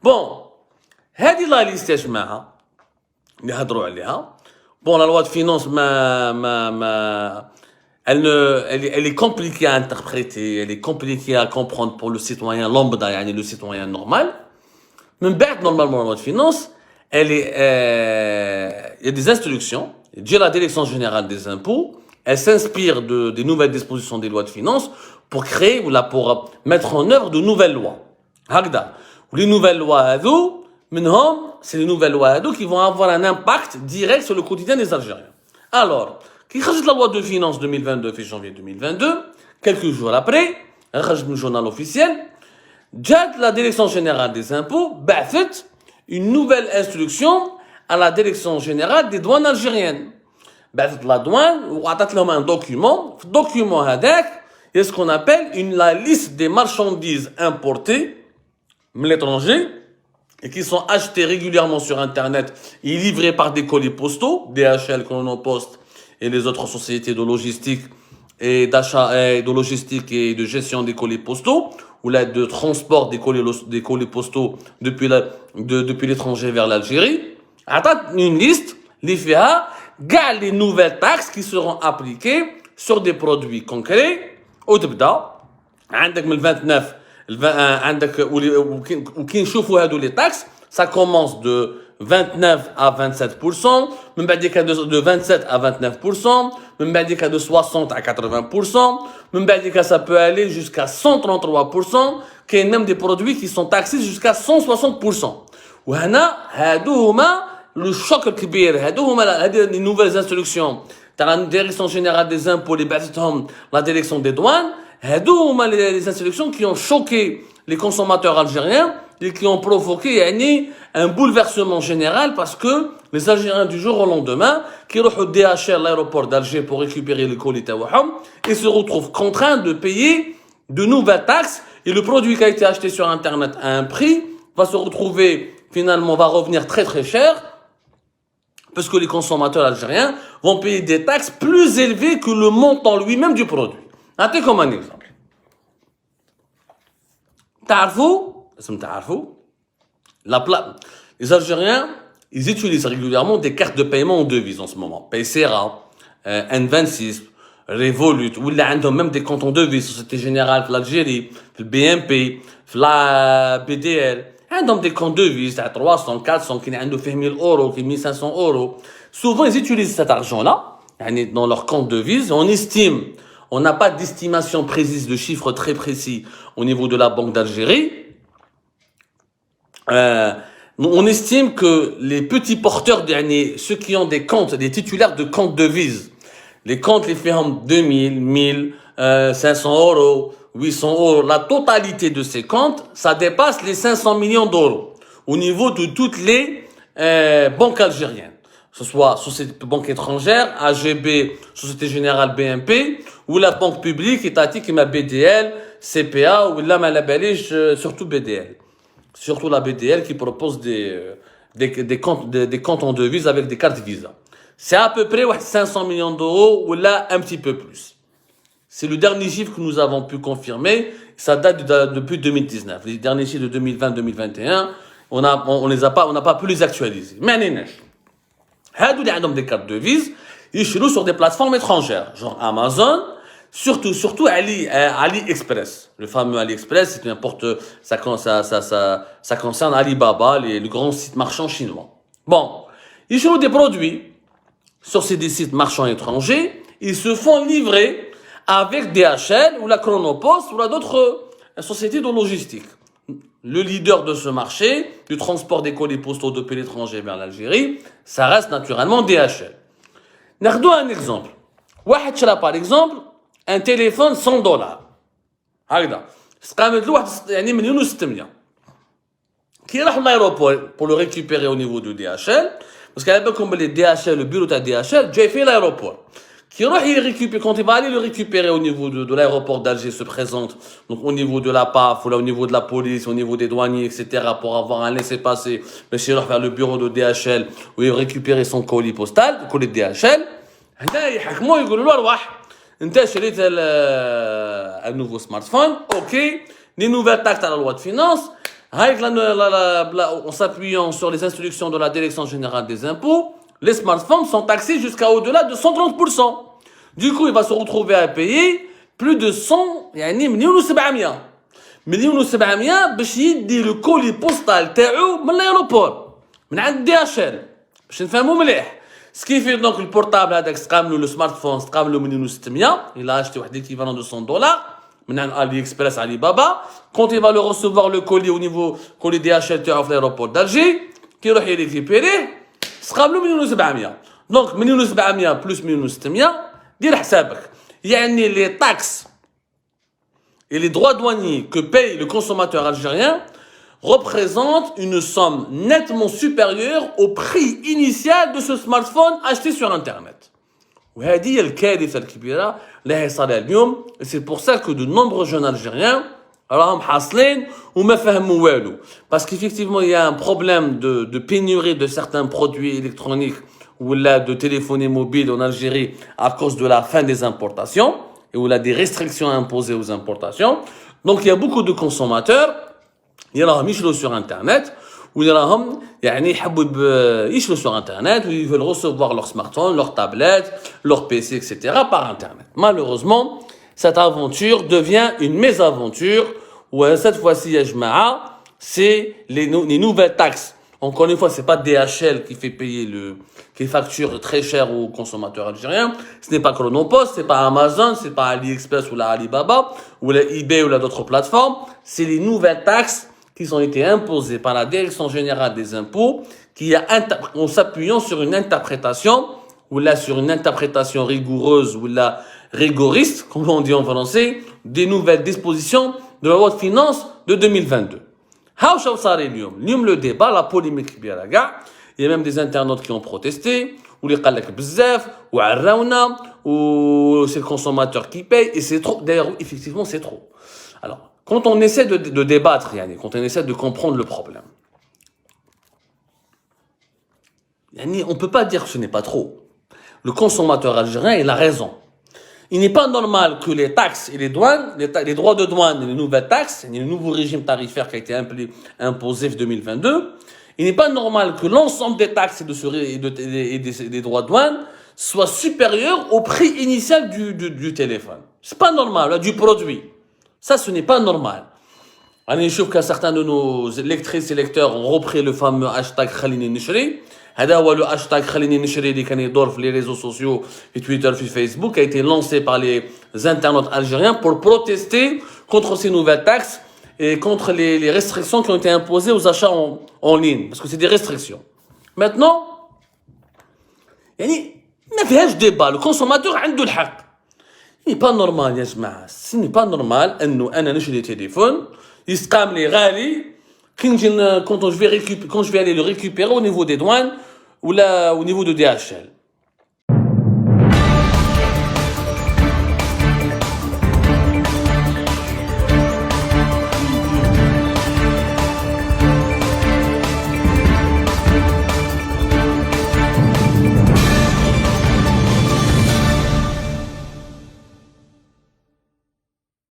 Bon, هذه لا ليست اش معها اللي هضروا عليها. Bon, la loi de finances, elle est compliquée à interpréter, elle est compliquée à comprendre pour le citoyen lambda, yani le citoyen normal. Mais normalement, la loi de finances, il y a des instructions. Déjà, la direction générale des impôts, elle s'inspire des nouvelles dispositions des lois de finances pour créer ou pour mettre en œuvre de nouvelles lois. Hagda. Les nouvelles lois, c'est les nouvelles lois qui vont avoir un impact direct sur le quotidien des Algériens. Alors, qui rajoute la loi de finances 2022, fait janvier 2022, quelques jours après, rajoute le journal officiel, la direction générale des impôts, fait une nouvelle instruction à la direction générale des douanes algériennes. La douane, ou un document, le document est ce qu'on appelle la liste des marchandises importées de l'étranger et qui sont achetées régulièrement sur Internet et livrées par des colis postaux, DHL, Chronopost et les autres sociétés de logistique et d'achat de logistique et de gestion des colis postaux ou l'aide de transport des colis postaux depuis l'étranger vers l'Algérie. Une liste, les nouvelles taxes qui seront appliquées sur des produits concrets. Au début, عندك من 29 عندك وكي نشوفوا هادو les taxes, ça commence de 29 à 27%, من بعد de 27 à 29%, من بعد de 60 à 80%, من بعد ça peut aller jusqu'à 133%, كاين même des produits qui sont taxés jusqu'à 160%. وهنا هادو هما le choc الكبير, هادو هما هذه les nouvelles instructions تاع la direction générale des impôts اللي بعثتهم la direction des douanes. Les instructions qui ont choqué les consommateurs algériens et qui ont provoqué un bouleversement général parce que les Algériens du jour au lendemain qui vont au DHL, l'aéroport d'Alger pour récupérer les colis et se retrouvent contraints de payer de nouvelles taxes et le produit qui a été acheté sur Internet à un prix va se retrouver finalement va revenir très très cher parce que les consommateurs algériens vont payer des taxes plus élevées que le montant lui-même du produit. نعطيكم un exemple. Les Algériens, ils utilisent régulièrement des cartes de paiement en devises en ce moment. PCRA, N26, Revolut, ou ils ont même des comptes en devises, Société Générale de l'Algérie, le BNP, la BDL. Ils ont des comptes de devises à 300, 400, qui ont fait 1000 euros, qui ont 1500 euros. Souvent, ils utilisent cet argent-là, dans leur compte de devises. On estime. On n'a pas d'estimation précise de chiffres très précis au niveau de la Banque d'Algérie. On estime que les petits porteurs, ceux qui ont des comptes, des titulaires de comptes de devises, les comptes les ferment 2000, 1000, 500 euros, 800 euros, la totalité de ces comptes, ça dépasse les 500 millions d'euros au niveau de toutes les banques algériennes. Que ce soit Société Banque étrangère, AGB, Société Générale BNP, ou la banque publique étatique qui m'a BDL, CPA, ou la Malabalige, surtout BDL. Surtout la BDL qui propose des comptes en devises avec des cartes Visa. C'est à peu près 500 millions d'euros, ou là un petit peu plus. C'est le dernier chiffre que nous avons pu confirmer. Ça date depuis 2019. Les derniers chiffres de 2020-2021, on n'a pas pu les actualiser. Mais هادو اللي عندهم des cartes de devises يشتروا sur des plateformes étrangères genre Amazon surtout AliExpress, le fameux AliExpress, c'est n'importe ça concerne Alibaba, le grand site marchand chinois. Bon, ils jouent des produits sur ces sites marchands étrangers, ils se font livrer avec DHL ou la Chronopost ou d'autres sociétés de logistique. Le leader de ce marché, du transport des colis postaux depuis l'étranger vers l'Algérie, ça reste naturellement DHL. Nardou un exemple. واحد شرا par exemple un téléphone $100. هكذا. استقامت له واحد يعني 1,600,000. Qui راح l'aéroport pour le récupérer au niveau du DHL, parce qu'à l'époque comme les DHL, le bureau de DHL, j'ai fait l'aéroport. Qui راح récupérer quand il va aller le récupérer au niveau de l'aéroport d'Alger se présente donc au niveau de la PAF ou là au niveau de la police, au niveau des douaniers, etc. pour avoir un laissez-passer, monsieur il vers le bureau de DHL où il récupérer son colis postal, le colis de DHL. هنا يحكموا يقولوا له ارواح انت شريت un nouveau smartphone, ok, les nouvelles taxes à la loi de finances, En s'appuyant sur les instructions de la Direction générale des impôts, les smartphones sont taxés jusqu'à au-delà de 130%. Du coup, il va se retrouver à payer plus de 100 يعني مليون و700 مليون و700 باش يدي le colis postal تاعو من l'aéroport من عند DHL باش نفهموا مليح. Ce qui fait donc le portable هذاك تقاملو le smartphone تقاملو مليون و600 il a acheté واحد l'équivalent de $100 من عند AliExpress Alibaba. Quand il va le recevoir le colis au niveau colis DHL تاعو في l'aéroport d'Alger كي يروح يريكيبيريه تقاملو مليون و700. Donc مليون و700 plus مليون و600 دير حسابك يعني les taxes et les droits douaniers que paye le consommateur algérien représentent une somme nettement supérieure au prix initial de ce smartphone acheté sur Internet. وهذه هي الكارثة الكبيرة اللي هي صار اليوم. Et c'est pour ça que de nombreux jeunes Algériens راهم حاصلين وما فهموا والو. Parce qu'effectivement, il y a un problème de pénurie de certains produits électroniques ou là de téléphonie mobile en Algérie à cause de la fin des importations et où il y a des restrictions imposées aux importations. Donc il y a beaucoup de consommateurs qui يشروا sur internet ou يشروا sur internet où ils veulent recevoir leur smartphone, leur tablette, leur PC, etc. par internet. Malheureusement, cette aventure devient une mésaventure où cette fois-ci, ya jma'a, c'est les nouvelles taxes. Encore une fois, c'est pas DHL qui fait payer qui facture très cher aux consommateurs algériens. Ce n'est pas Chronopost, c'est pas Amazon, c'est pas AliExpress ou la Alibaba ou la eBay ou la d'autres plateformes. C'est les nouvelles taxes qui ont été imposées par la Direction générale des impôts en s'appuyant sur une interprétation ou là sur une interprétation rigoureuse ou là rigoriste, comme on dit en français, des nouvelles dispositions de la loi de finances de 2022. How صار اليوم le débat, la polémique كبيرة كاع. Il y a même des internautes qui ont protesté ou les قال لك بزاف وعراونا ou c'est le consommateur qui paye et c'est trop. D'ailleurs, effectivement, c'est trop. Alors, quand on essaie de débattre, quand on essaie de comprendre le problème, on peut pas dire que ce n'est pas trop. Le consommateur algérien, il a raison. Il n'est pas normal que les taxes et les douanes, les droits de douane et les nouvelles taxes, le nouveau régime tarifaire qui a été imposé en 2022, il n'est pas normal que l'ensemble des taxes et des droits de douane soient supérieurs au prix initial du téléphone. C'est pas normal, du produit. Ça, ce n'est pas normal. Je trouve qu'un certain de nos lectrices et lecteurs ont repris le fameux hashtag Khalini Nishri. هذا هو le hashtag خليني نشري اللي كان يدور في les réseaux sociaux في Twitter في Facebook a été lancé par les internautes algériens pour protester contre ces nouvelles taxes et contre les restrictions qui ont été imposées aux achats en ligne parce que c'est des restrictions. Maintenant ما فيهاش débat, le consommateur عنده الحق. Il n'est pas normal يا جماعة, ce n'est pas normal انه انا نشري تليفون يسقام لي غالي quand je vais aller le récupérer au niveau des douanes ou là au niveau de DHL.